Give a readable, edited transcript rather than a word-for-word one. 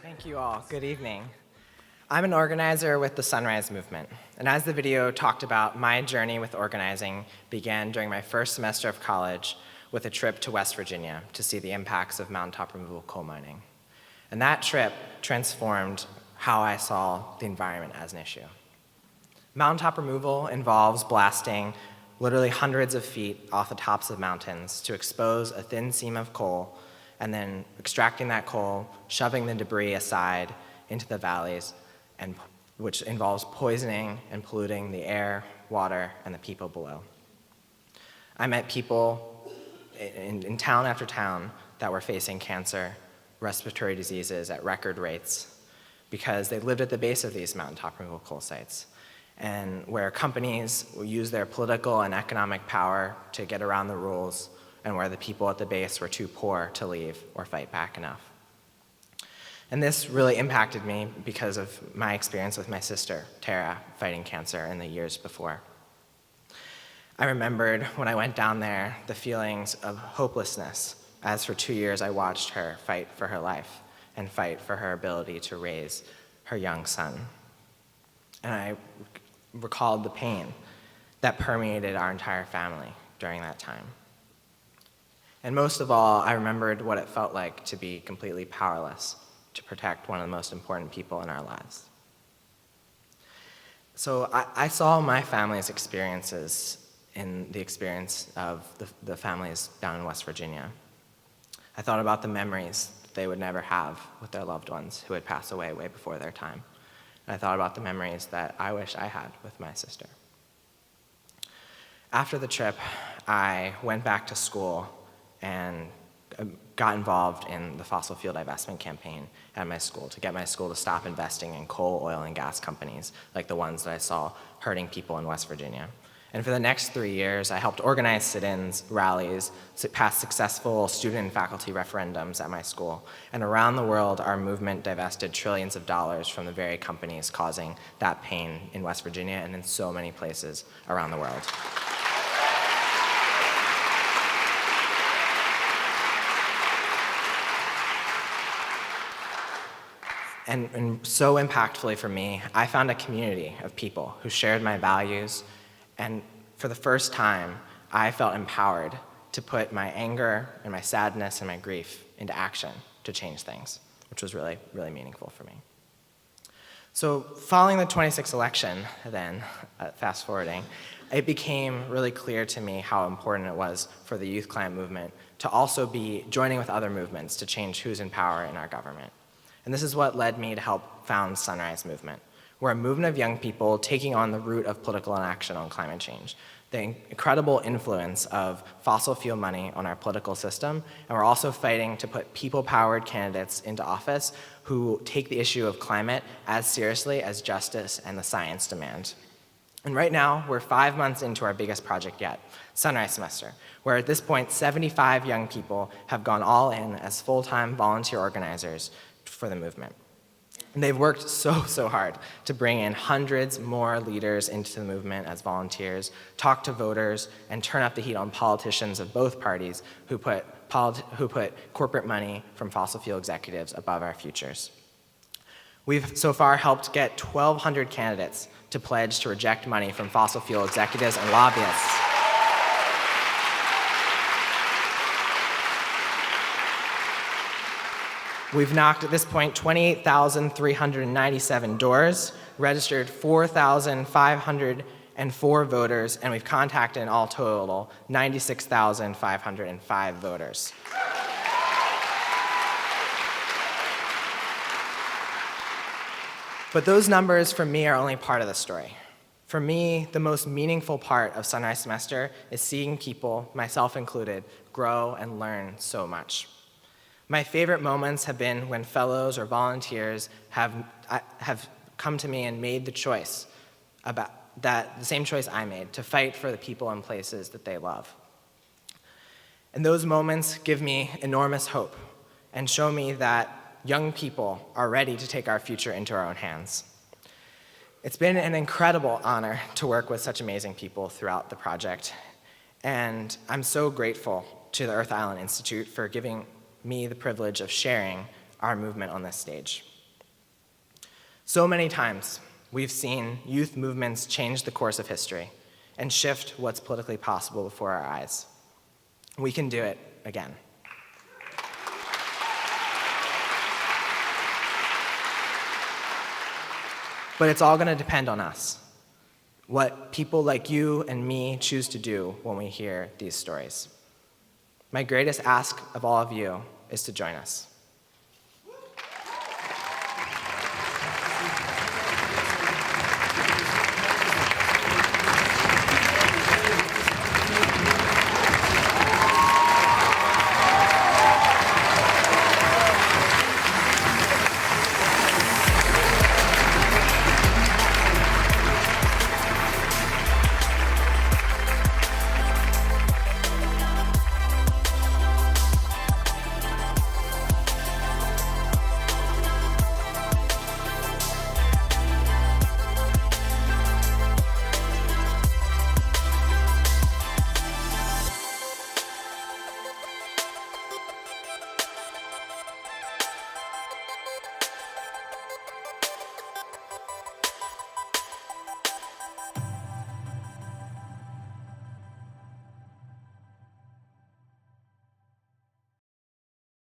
Thank you all. Good evening. I'm an organizer with the Sunrise Movement, and as the video talked about, my journey with organizing began during my first semester of college with a trip to West Virginia to see the impacts of mountaintop removal coal mining. And that trip transformed how I saw the environment as an issue. Mountaintop removal involves blasting literally hundreds of feet off the tops of mountains to expose a thin seam of coal, and then extracting that coal, shoving the debris aside into the valleys, and which involves poisoning and polluting the air, water, and the people below. I met people in town after town that were facing cancer, respiratory diseases at record rates because they lived at the base of these mountaintop removal coal sites, and where companies use their political and economic power to get around the rules, and where the people at the base were too poor to leave or fight back enough. And this really impacted me because of my experience with my sister, Tara, fighting cancer in the years before. I remembered when I went down there the feelings of hopelessness, as for 2 years I watched her fight for her life and fight for her ability to raise her young son. And I recalled the pain that permeated our entire family during that time. And most of all, I remembered what it felt like to be completely powerless to protect one of the most important people in our lives. So I saw my family's experiences in the experience of the families down in West Virginia. I thought about the memories that they would never have with their loved ones who had passed away way before their time. And I thought about the memories that I wish I had with my sister. After the trip, I went back to school and got involved in the fossil fuel divestment campaign at my school to get my school to stop investing in coal, oil, and gas companies like the ones that I saw hurting people in West Virginia. And for the next 3 years, I helped organize sit-ins, rallies, pass successful student and faculty referendums at my school. And around the world, our movement divested trillions of dollars from the very companies causing that pain in West Virginia and in so many places around the world. And so impactfully for me, I found a community of people who shared my values, and for the first time, I felt empowered to put my anger and my sadness and my grief into action to change things, which was really, really meaningful for me. So following the 26th election then, fast forwarding, it became really clear to me how important it was for the youth climate movement to also be joining with other movements to change who's in power in our government. And this is what led me to help found Sunrise Movement. We're a movement of young people taking on the root of political inaction on climate change, the incredible influence of fossil fuel money on our political system, and we're also fighting to put people-powered candidates into office who take the issue of climate as seriously as justice and the science demand. And right now, we're 5 months into our biggest project yet, Sunrise Semester, where at this point, 75 young people have gone all in as full-time volunteer organizers for the movement. And they've worked so hard to bring in hundreds more leaders into the movement as volunteers, talk to voters, and turn up the heat on politicians of both parties who put corporate money from fossil fuel executives above our futures. We've so far helped get 1,200 candidates to pledge to reject money from fossil fuel executives and lobbyists. We've knocked, at this point, 28,397 doors, registered 4,504 voters, and we've contacted in all total 96,505 voters. But those numbers, for me, are only part of the story. For me, the most meaningful part of Sunrise Semester is seeing people, myself included, grow and learn so much. My favorite moments have been when fellows or volunteers have come to me and made the choice about the same choice I made, to fight for the people and places that they love. And those moments give me enormous hope and show me that young people are ready to take our future into our own hands. It's been an incredible honor to work with such amazing people throughout the project, and I'm so grateful to the Earth Island Institute for giving me the privilege of sharing our movement on this stage. So many times, we've seen youth movements change the course of history and shift what's politically possible before our eyes. We can do it again. But it's all going to depend on us, what people like you and me choose to do when we hear these stories. My greatest ask of all of you is to join us.